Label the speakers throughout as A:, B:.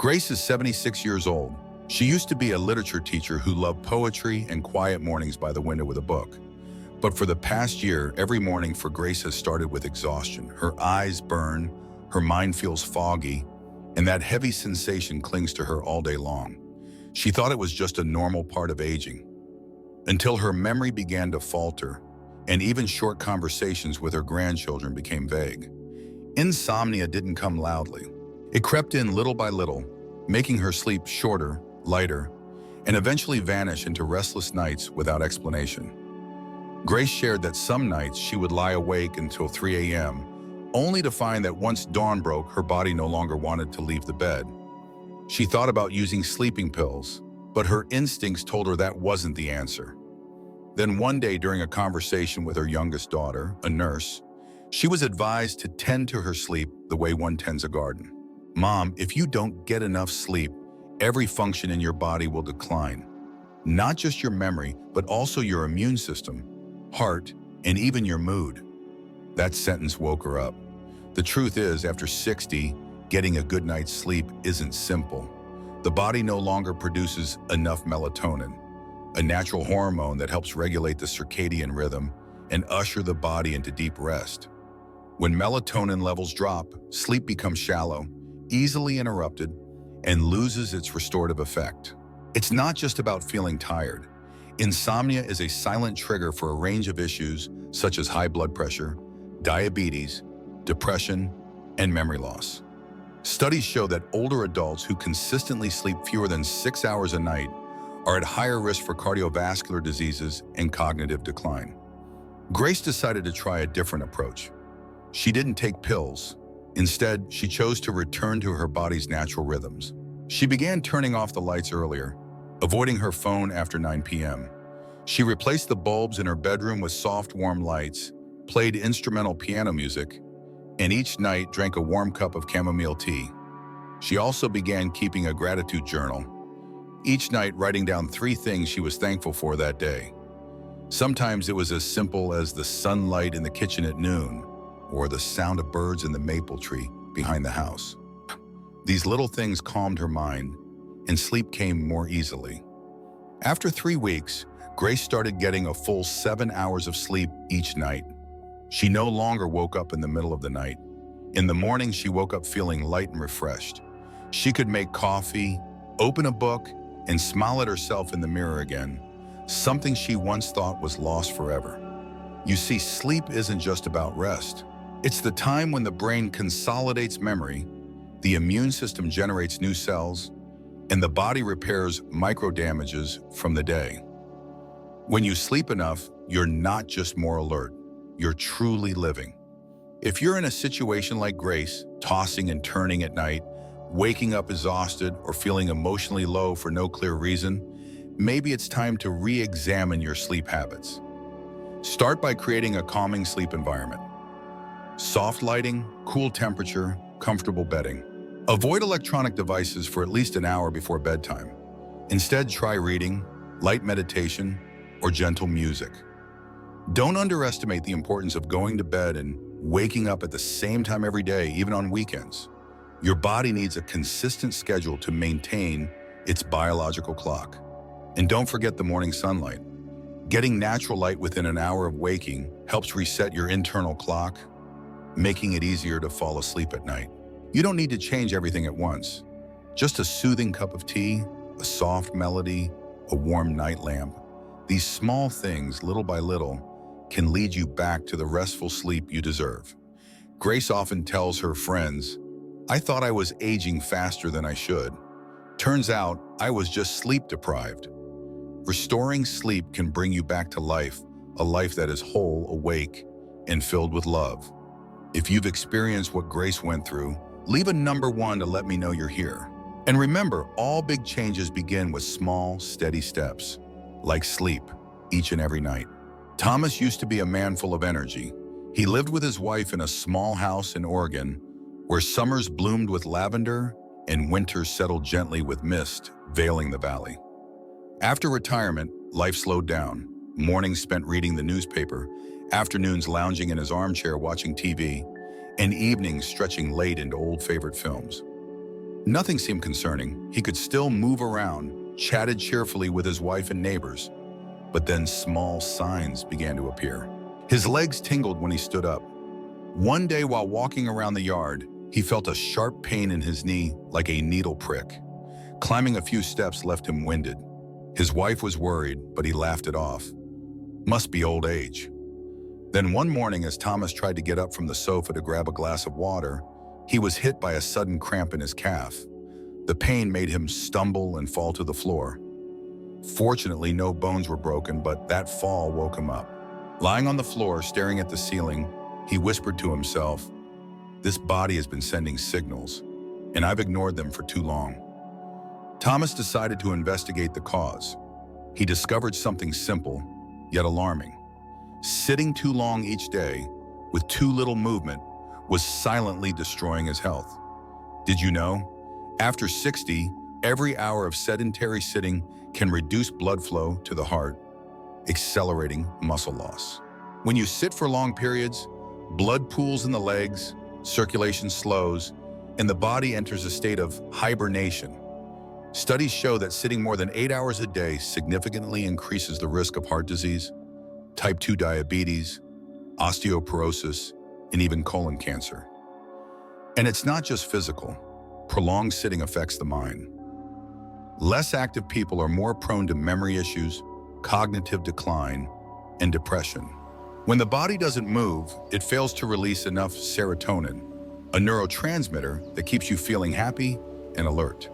A: Grace is 76 years old. She used to be a literature teacher who loved poetry and quiet mornings by the window with a book. But for the past year, every morning for Grace has started with exhaustion. Her eyes burn, her mind feels foggy, and that heavy sensation clings to her all day long. She thought it was just a normal part of aging, until her memory began to falter, and even short conversations with her grandchildren became vague. Insomnia didn't come loudly. It crept in little by little, making her sleep shorter, lighter, and eventually vanish into restless nights without explanation. Grace shared that some nights she would lie awake until 3 a.m., only to find that once dawn broke, her body no longer wanted to leave the bed. She thought about using sleeping pills, but her instincts told her that wasn't the answer. Then one day during a conversation with her youngest daughter, a nurse, she was advised to tend to her sleep the way one tends a garden. "Mom, if you don't get enough sleep, every function in your body will decline. Not just your memory, but also your immune system, heart, and even your mood." That sentence woke her up. The truth is, after 60, getting a good night's sleep isn't simple. The body no longer produces enough melatonin, a natural hormone that helps regulate the circadian rhythm and usher the body into deep rest. When melatonin levels drop, sleep becomes shallow, easily interrupted, and loses its restorative effect. It's not just about feeling tired. Insomnia is a silent trigger for a range of issues such as high blood pressure, diabetes, depression, and memory loss. Studies show that older adults who consistently sleep fewer than 6 hours a night are at higher risk for cardiovascular diseases and cognitive decline. Grace decided to try a different approach. She didn't take pills. Instead, she chose to return to her body's natural rhythms. She began turning off the lights earlier, avoiding her phone after 9 p.m. She replaced the bulbs in her bedroom with soft, warm lights, played instrumental piano music, and each night drank a warm cup of chamomile tea. She also began keeping a gratitude journal, each night writing down 3 things she was thankful for that day. Sometimes it was as simple as the sunlight in the kitchen at noon, or the sound of birds in the maple tree behind the house. These little things calmed her mind, and sleep came more easily. After 3 weeks, Grace started getting a full 7 hours of sleep each night. She no longer woke up in the middle of the night. In the morning, she woke up feeling light and refreshed. She could make coffee, open a book, and smile at herself in the mirror again, something she once thought was lost forever. You see, sleep isn't just about rest. It's the time when the brain consolidates memory, the immune system generates new cells, and the body repairs micro-damages from the day. When you sleep enough, you're not just more alert, you're truly living. If you're in a situation like Grace, tossing and turning at night, waking up exhausted, or feeling emotionally low for no clear reason, maybe it's time to re-examine your sleep habits. Start by creating a calming sleep environment. Soft lighting, cool temperature, comfortable bedding. Avoid electronic devices for at least an hour before bedtime. Instead, try reading, light meditation, or gentle music. Don't underestimate the importance of going to bed and waking up at the same time every day, even on weekends. Your body needs a consistent schedule to maintain its biological clock. And don't forget the morning sunlight. Getting natural light within an hour of waking helps reset your internal clock, making it easier to fall asleep at night. You don't need to change everything at once. Just a soothing cup of tea, a soft melody, a warm night lamp. These small things, little by little, can lead you back to the restful sleep you deserve. Grace often tells her friends, "I thought I was aging faster than I should. Turns out I was just sleep deprived." Restoring sleep can bring you back to life, a life that is whole, awake, and filled with love. If you've experienced what Grace went through, leave a number 1 to let me know you're here. And remember, all big changes begin with small, steady steps, like sleep, each and every night. Thomas used to be a man full of energy. He lived with his wife in a small house in Oregon, where summers bloomed with lavender and winters settled gently with mist, veiling the valley. After retirement, life slowed down. Mornings spent reading the newspaper, afternoons lounging in his armchair watching TV, and evenings stretching late into old favorite films. Nothing seemed concerning. He could still move around, chatted cheerfully with his wife and neighbors, but then small signs began to appear. His legs tingled when he stood up. One day while walking around the yard, he felt a sharp pain in his knee like a needle prick. Climbing a few steps left him winded. His wife was worried, but he laughed it off. Must be old age. Then one morning, as Thomas tried to get up from the sofa to grab a glass of water, he was hit by a sudden cramp in his calf. The pain made him stumble and fall to the floor. Fortunately, no bones were broken, but that fall woke him up. Lying on the floor, staring at the ceiling, he whispered to himself, "This body has been sending signals, and I've ignored them for too long." Thomas decided to investigate the cause. He discovered something simple, yet alarming. Sitting too long each day, with too little movement, was silently destroying his health. Did you know? After 60, every hour of sedentary sitting can reduce blood flow to the heart, accelerating muscle loss. When you sit for long periods, blood pools in the legs, circulation slows, and the body enters a state of hibernation. Studies show that sitting more than 8 hours a day significantly increases the risk of heart disease, type 2 diabetes, osteoporosis, and even colon cancer. And it's not just physical. Prolonged sitting affects the mind. Less active people are more prone to memory issues, cognitive decline, and depression. When the body doesn't move, it fails to release enough serotonin, a neurotransmitter that keeps you feeling happy and alert.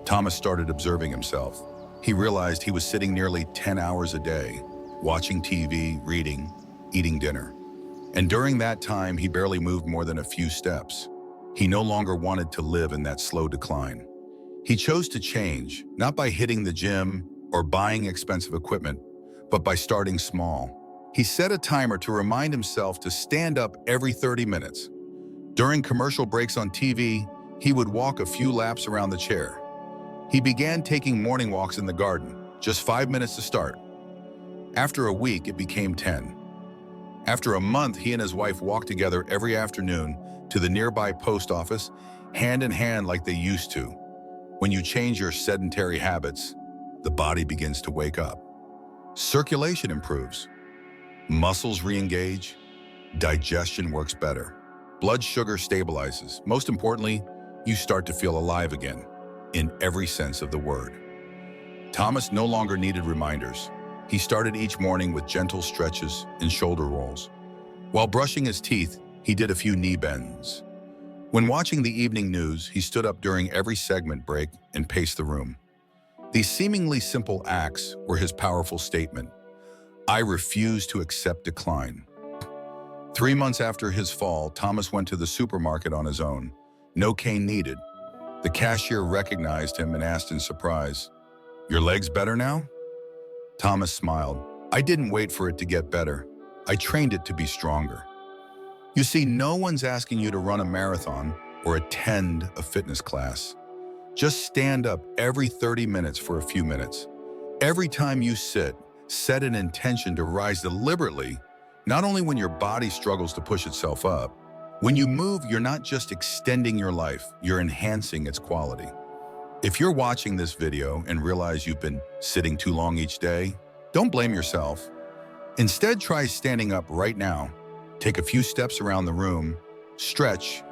A: Thomas started observing himself. He realized he was sitting nearly 10 hours a day, watching TV, reading, eating dinner. And during that time, he barely moved more than a few steps. He no longer wanted to live in that slow decline. He chose to change, not by hitting the gym or buying expensive equipment, but by starting small. He set a timer to remind himself to stand up every 30 minutes. During commercial breaks on TV, he would walk a few laps around the chair. He began taking morning walks in the garden, just 5 minutes to start. After a week, it became 10. After a month, he and his wife walked together every afternoon to the nearby post office, hand in hand like they used to. When you change your sedentary habits, the body begins to wake up. Circulation improves. Muscles re-engage. Digestion works better. Blood sugar stabilizes. Most importantly, you start to feel alive again, in every sense of the word. Thomas no longer needed reminders. He started each morning with gentle stretches and shoulder rolls. While brushing his teeth, he did a few knee bends. When watching the evening news, he stood up during every segment break and paced the room. These seemingly simple acts were his powerful statement. I refuse to accept decline. 3 months after his fall, Thomas went to the supermarket on his own. No cane needed. The cashier recognized him and asked in surprise, "Your leg's better now?" Thomas smiled. I didn't wait for it to get better. I trained it to be stronger. You see, no one's asking you to run a marathon or attend a fitness class. Just stand up every 30 minutes for a few minutes. Every time you sit, set an intention to rise deliberately, not only when your body struggles to push itself up. When you move, you're not just extending your life, you're enhancing its quality. If you're watching this video and realize you've been sitting too long each day, don't blame yourself. Instead, try standing up right now. Take a few steps around the room, stretch,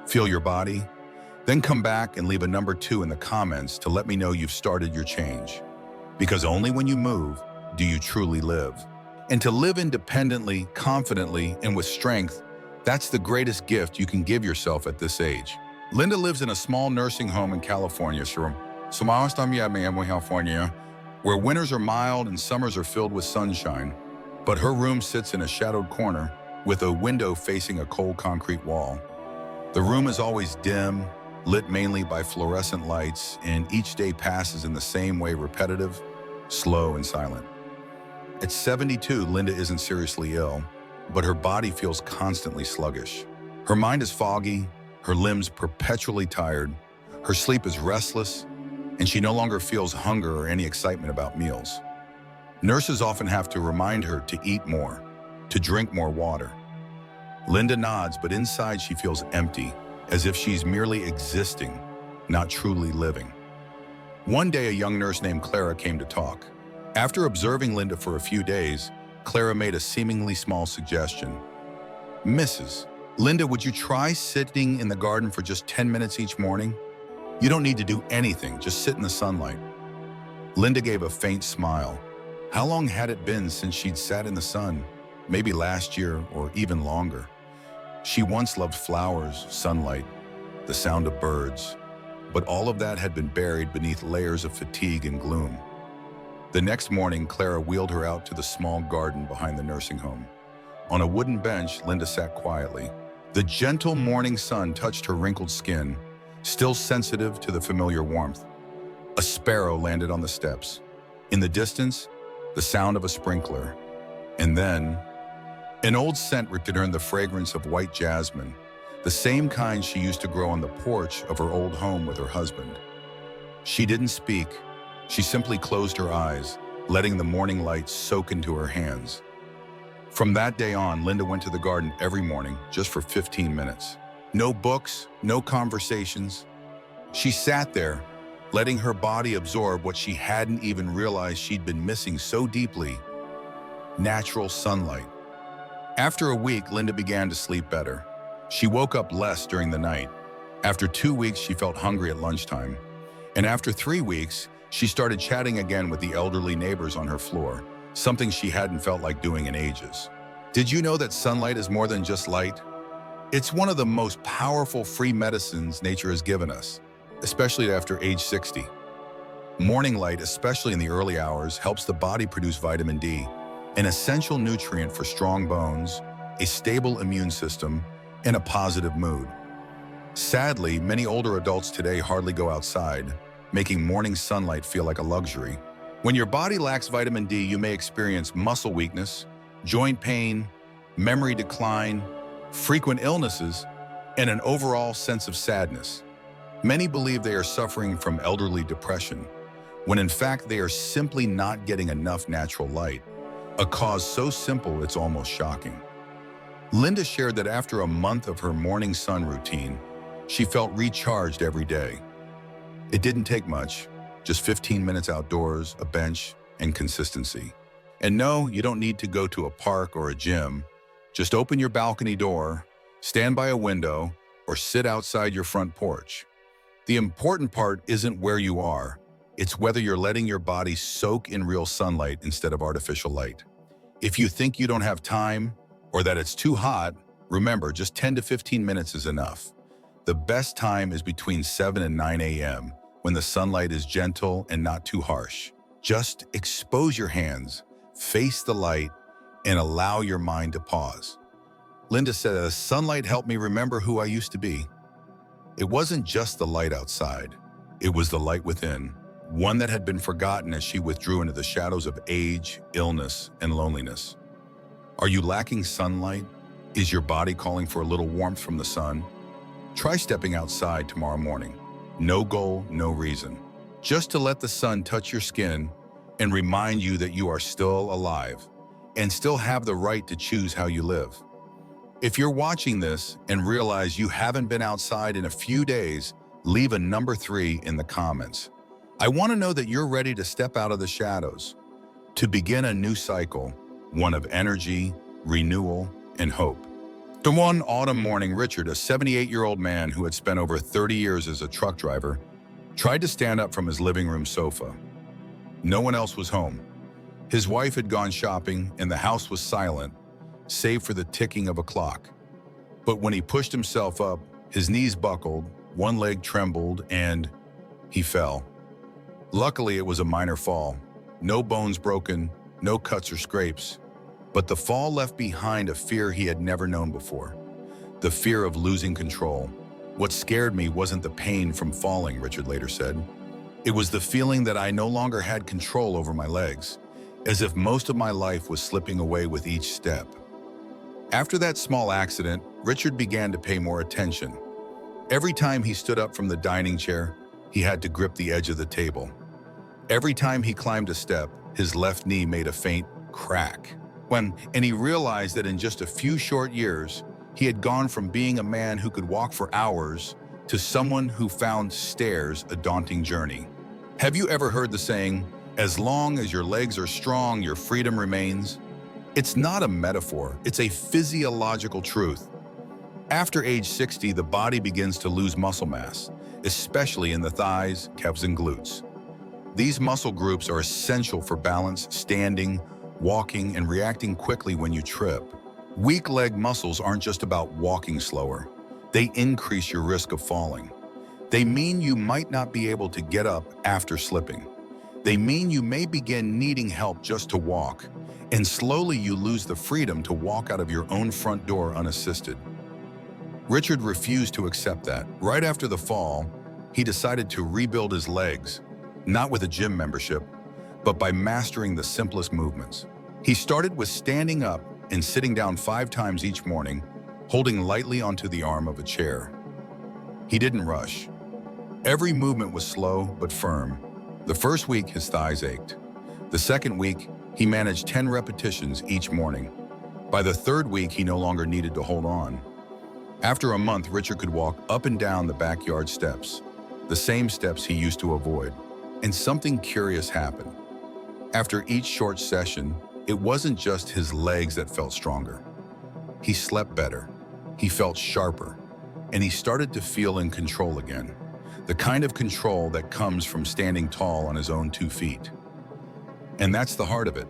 A: feel your body, then come back and leave a number 2 in the comments to let me know you've started your change. Because only when you move do you truly live. And to live independently, confidently, and with strength, that's the greatest gift you can give yourself at this age. Linda lives in a small nursing home in California, where winters are mild and summers are filled with sunshine. But her room sits in a shadowed corner with a window facing a cold concrete wall. The room is always dim, lit mainly by fluorescent lights, and each day passes in the same way, repetitive, slow, and silent. At 72, Linda isn't seriously ill, but her body feels constantly sluggish. Her mind is foggy, her limbs perpetually tired, her sleep is restless, and she no longer feels hunger or any excitement about meals. Nurses often have to remind her to eat more, to drink more water. Linda nods, but inside she feels empty, as if she's merely existing, not truly living. One day, a young nurse named Clara came to talk. After observing Linda for a few days, Clara made a seemingly small suggestion. Mrs. Linda, would you try sitting in the garden for just 10 minutes each morning? You don't need to do anything, just sit in the sunlight. Linda gave a faint smile. How long had it been since she'd sat in the sun? Maybe last year or even longer. She once loved flowers, sunlight, the sound of birds, but all of that had been buried beneath layers of fatigue and gloom. The next morning, Clara wheeled her out to the small garden behind the nursing home. On a wooden bench, Linda sat quietly. The gentle morning sun touched her wrinkled skin, still sensitive to the familiar warmth. A sparrow landed on the steps. In the distance, the sound of a sprinkler. And then, an old scent returned, the fragrance of white jasmine, the same kind she used to grow on the porch of her old home with her husband. She didn't speak. She simply closed her eyes, letting the morning light soak into her hands. From that day on, Linda went to the garden every morning just for 15 minutes. No books, no conversations. She sat there, letting her body absorb what she hadn't even realized she'd been missing so deeply: natural sunlight. After a week, Linda began to sleep better. She woke up less during the night. After 2 weeks, she felt hungry at lunchtime. And after 3 weeks, she started chatting again with the elderly neighbors on her floor, something she hadn't felt like doing in ages. Did you know that sunlight is more than just light? It's one of the most powerful free medicines nature has given us, especially after age 60. Morning light, especially in the early hours, helps the body produce vitamin D, an essential nutrient for strong bones, a stable immune system, and a positive mood. Sadly, many older adults today hardly go outside, making morning sunlight feel like a luxury. When your body lacks vitamin D, you may experience muscle weakness, joint pain, memory decline, frequent illnesses, and an overall sense of sadness. Many believe they are suffering from elderly depression, when in fact they are simply not getting enough natural light, a cause so simple it's almost shocking. Linda shared that after a month of her morning sun routine, she felt recharged every day. It didn't take much, just 15 minutes outdoors, a bench, and consistency. And no, you don't need to go to a park or a gym. Just open your balcony door, stand by a window, or sit outside your front porch. The important part isn't where you are, it's whether you're letting your body soak in real sunlight instead of artificial light. If you think you don't have time, or that it's too hot, remember, just 10 to 15 minutes is enough. The best time is between 7 and 9 a.m., when the sunlight is gentle and not too harsh. Just expose your hands, face the light, and allow your mind to pause. Linda said, "The sunlight helped me remember who I used to be." It wasn't just the light outside. It was the light within, one that had been forgotten as she withdrew into the shadows of age, illness, and loneliness. Are you lacking sunlight? Is your body calling for a little warmth from the sun? Try stepping outside tomorrow morning. No goal, no reason. Just to let the sun touch your skin and remind you that you are still alive and still have the right to choose how you live. If you're watching this and realize you haven't been outside in a few days, leave a number 3 in the comments. I want to know that you're ready to step out of the shadows, to begin a new cycle, one of energy, renewal, and hope. The one autumn morning, Richard, a 78-year-old man who had spent over 30 years as a truck driver, tried to stand up from his living room sofa. No one else was home. His wife had gone shopping and the house was silent, save for the ticking of a clock. But when he pushed himself up, his knees buckled, one leg trembled, and he fell. Luckily, it was a minor fall. No bones broken, no cuts or scrapes. But the fall left behind a fear he had never known before. The fear of losing control. What scared me wasn't the pain from falling, Richard later said. It was the feeling that I no longer had control over my legs, as if most of my life was slipping away with each step. After that small accident, Richard began to pay more attention. Every time he stood up from the dining chair, he had to grip the edge of the table. Every time he climbed a step, his left knee made a faint crack. And he realized that in just a few short years, he had gone from being a man who could walk for hours to someone who found stairs a daunting journey. Have you ever heard the saying, "As long as your legs are strong, your freedom remains"? It's not a metaphor, it's a physiological truth. After age 60, the body begins to lose muscle mass, especially in the thighs, calves, and glutes. These muscle groups are essential for balance, standing, walking, and reacting quickly when you trip. Weak leg muscles aren't just about walking slower. They increase your risk of falling. They mean you might not be able to get up after slipping. They mean you may begin needing help just to walk, and slowly you lose the freedom to walk out of your own front door unassisted. Richard refused to accept that. Right after the fall, he decided to rebuild his legs, not with a gym membership, but by mastering the simplest movements. He started with standing up and sitting down 5 times each morning, holding lightly onto the arm of a chair. He didn't rush. Every movement was slow but firm. The first week, his thighs ached. The second week, he managed 10 repetitions each morning. By the third week, he no longer needed to hold on. After a month, Richard could walk up and down the backyard steps, the same steps he used to avoid. And something curious happened. After each short session, it wasn't just his legs that felt stronger. He slept better, he felt sharper, and he started to feel in control again. The kind of control that comes from standing tall on his own 2 feet. And that's the heart of it.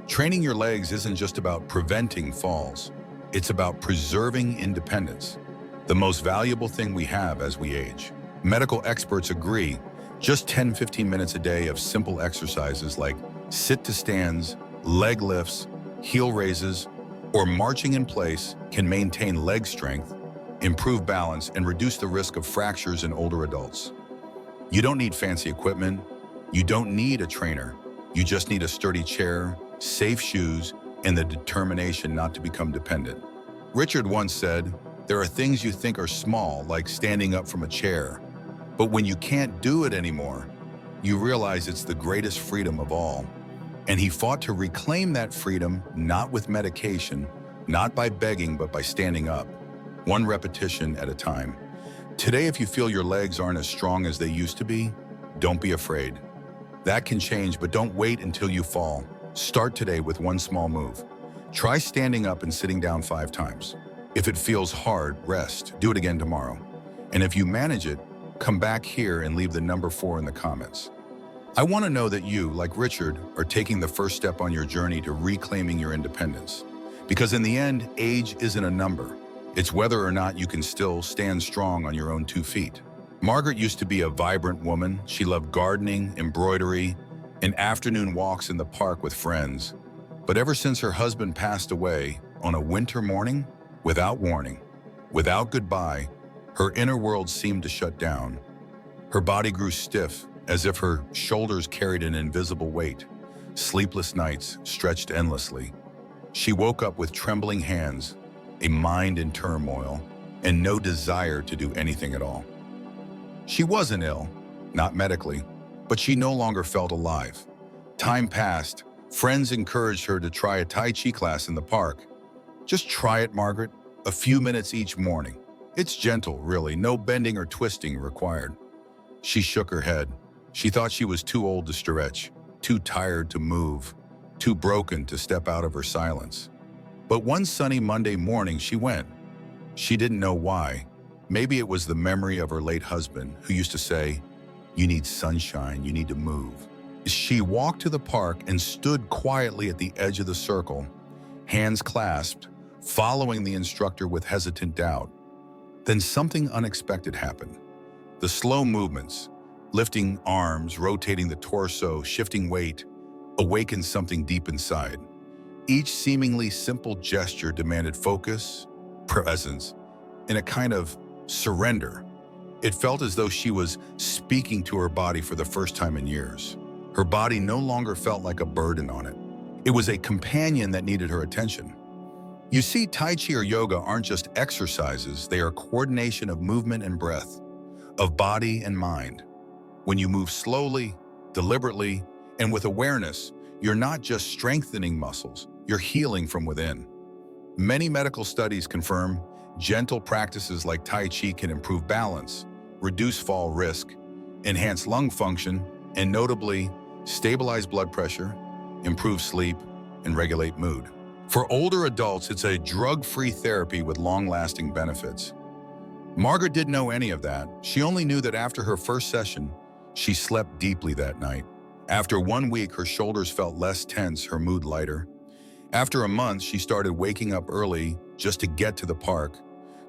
A: Training your legs isn't just about preventing falls. It's about preserving independence, the most valuable thing we have as we age. Medical experts agree, just 10-15 minutes a day of simple exercises like sit-to-stands, leg lifts, heel raises, or marching in place can maintain leg strength, improve balance, and reduce the risk of fractures in older adults. You don't need fancy equipment. You don't need a trainer. You just need a sturdy chair, safe shoes, and the determination not to become dependent. Richard once said, "There are things you think are small, like standing up from a chair, but when you can't do it anymore, you realize it's the greatest freedom of all." And he fought to reclaim that freedom, not with medication, not by begging, but by standing up, 1 repetition at a time. Today, if you feel your legs aren't as strong as they used to be, don't be afraid. That can change, but don't wait until you fall. Start today with 1 small move. Try standing up and sitting down 5 times. If it feels hard, rest. Do it again tomorrow. And if you manage it, come back here and leave the number 4 in the comments. I want to know that you, like Richard, are taking the first step on your journey to reclaiming your independence. Because in the end, age isn't a number. It's whether or not you can still stand strong on your own 2 feet. Margaret used to be a vibrant woman. She loved gardening, embroidery, and afternoon walks in the park with friends. But ever since her husband passed away on a winter morning, without warning, without goodbye, her inner world seemed to shut down. Her body grew stiff, as if her shoulders carried an invisible weight. Sleepless nights stretched endlessly. She woke up with trembling hands, a mind in turmoil, and no desire to do anything at all. She wasn't ill, not medically, but she no longer felt alive. Time passed. Friends encouraged her to try a Tai Chi class in the park. "Just try it, Margaret. A few minutes each morning. It's gentle, really, no bending or twisting required." She shook her head. She thought she was too old to stretch, too tired to move, too broken to step out of her silence. But one sunny Monday morning, she went. She didn't know why. Maybe it was the memory of her late husband, who used to say, "You need sunshine, you need to move." She walked to the park and stood quietly at the edge of the circle, hands clasped, following the instructor with hesitant doubt. Then something unexpected happened. The slow movements, lifting arms, rotating the torso, shifting weight, awakened something deep inside. Each seemingly simple gesture demanded focus, presence, and a kind of surrender. It felt as though she was speaking to her body for the first time in years. Her body no longer felt like a burden on it. It was a companion that needed her attention. You see, Tai Chi or yoga aren't just exercises, they are coordination of movement and breath, of body and mind. When you move slowly, deliberately, and with awareness, you're not just strengthening muscles, you're healing from within. Many medical studies confirm gentle practices like Tai Chi can improve balance, reduce fall risk, enhance lung function, and notably, stabilize blood pressure, improve sleep, and regulate mood. For older adults, it's a drug-free therapy with long-lasting benefits. Margaret didn't know any of that. She only knew that after her first session, she slept deeply that night. After 1 week, her shoulders felt less tense, her mood lighter. After a month, she started waking up early just to get to the park,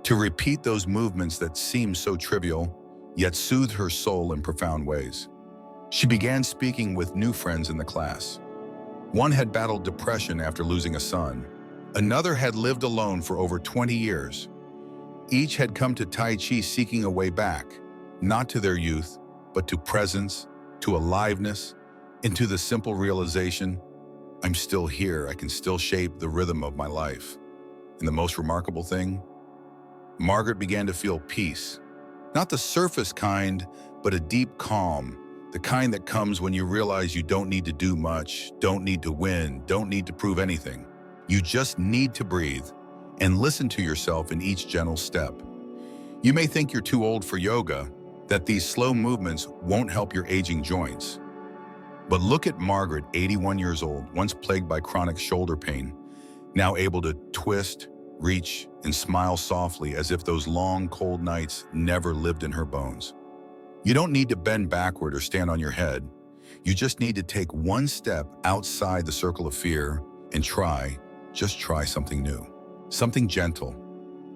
A: to repeat those movements that seemed so trivial, yet soothed her soul in profound ways. She began speaking with new friends in the class. One had battled depression after losing a son. Another had lived alone for over 20 years. Each had come to Tai Chi seeking a way back, not to their youth, but to presence, to aliveness, and to the simple realization, I'm still here, I can still shape the rhythm of my life. And the most remarkable thing, Margaret began to feel peace. Not the surface kind, but a deep calm, the kind that comes when you realize you don't need to do much, don't need to win, don't need to prove anything. You just need to breathe and listen to yourself in each gentle step. You may think you're too old for yoga, that these slow movements won't help your aging joints. But look at Margaret, 81 years old, once plagued by chronic shoulder pain, now able to twist, reach, and smile softly as if those long, cold nights never lived in her bones. You don't need to bend backward or stand on your head. You just need to take one step outside the circle of fear and just try something new, something gentle,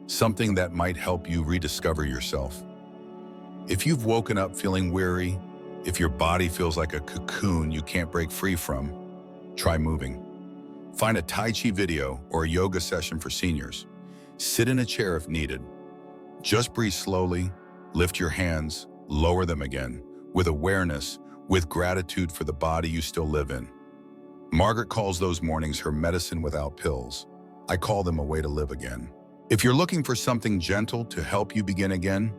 A: something that might help you rediscover yourself. If you've woken up feeling weary, if your body feels like a cocoon you can't break free from, try moving. Find a Tai Chi video or a yoga session for seniors. Sit in a chair if needed. Just breathe slowly, lift your hands, lower them again, with awareness, with gratitude for the body you still live in. Margaret calls those mornings her medicine without pills. I call them a way to live again. If you're looking for something gentle to help you begin again,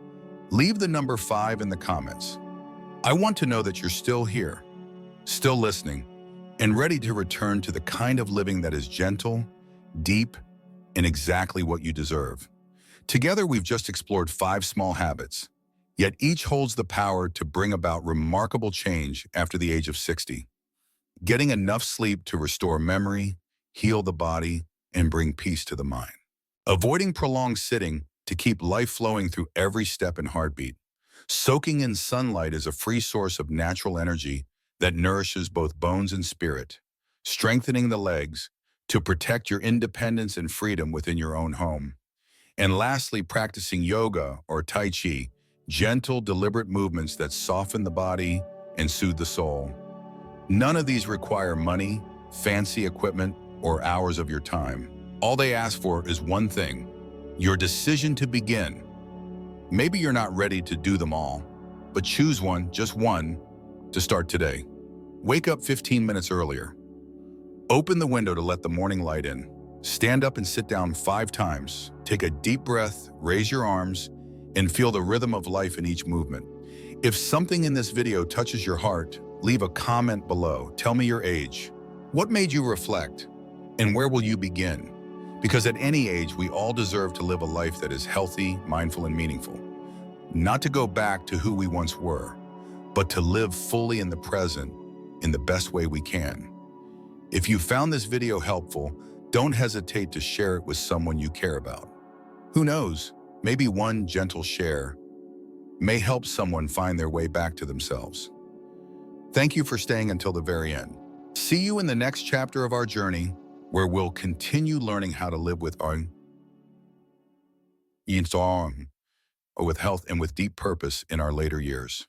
A: leave the number 5 in the comments. I want to know that you're still here, still listening, and ready to return to the kind of living that is gentle, deep, and exactly what you deserve. Together, we've just explored 5 small habits, yet each holds the power to bring about remarkable change after the age of 60. Getting enough sleep to restore memory, heal the body, and bring peace to the mind. Avoiding prolonged sitting to keep life flowing through every step and heartbeat. Soaking in sunlight is a free source of natural energy that nourishes both bones and spirit. Strengthening the legs to protect your independence and freedom within your own home. And lastly, practicing yoga or Tai Chi, gentle, deliberate movements that soften the body and soothe the soul. None of these require money, fancy equipment, or hours of your time. All they ask for is one thing, your decision to begin. Maybe you're not ready to do them all, but choose one, just one, to start today. Wake up 15 minutes earlier. Open the window to let the morning light in. Stand up and sit down 5 times. Take a deep breath, raise your arms, and feel the rhythm of life in each movement. If something in this video touches your heart, leave a comment below. Tell me your age. What made you reflect? And where will you begin? Because at any age, we all deserve to live a life that is healthy, mindful, and meaningful. Not to go back to who we once were, but to live fully in the present in the best way we can. If you found this video helpful, don't hesitate to share it with someone you care about. Who knows, maybe one gentle share may help someone find their way back to themselves. Thank you for staying until the very end. See you in the next chapter of our journey, where we'll continue learning how to live with with health and with deep purpose in our later years.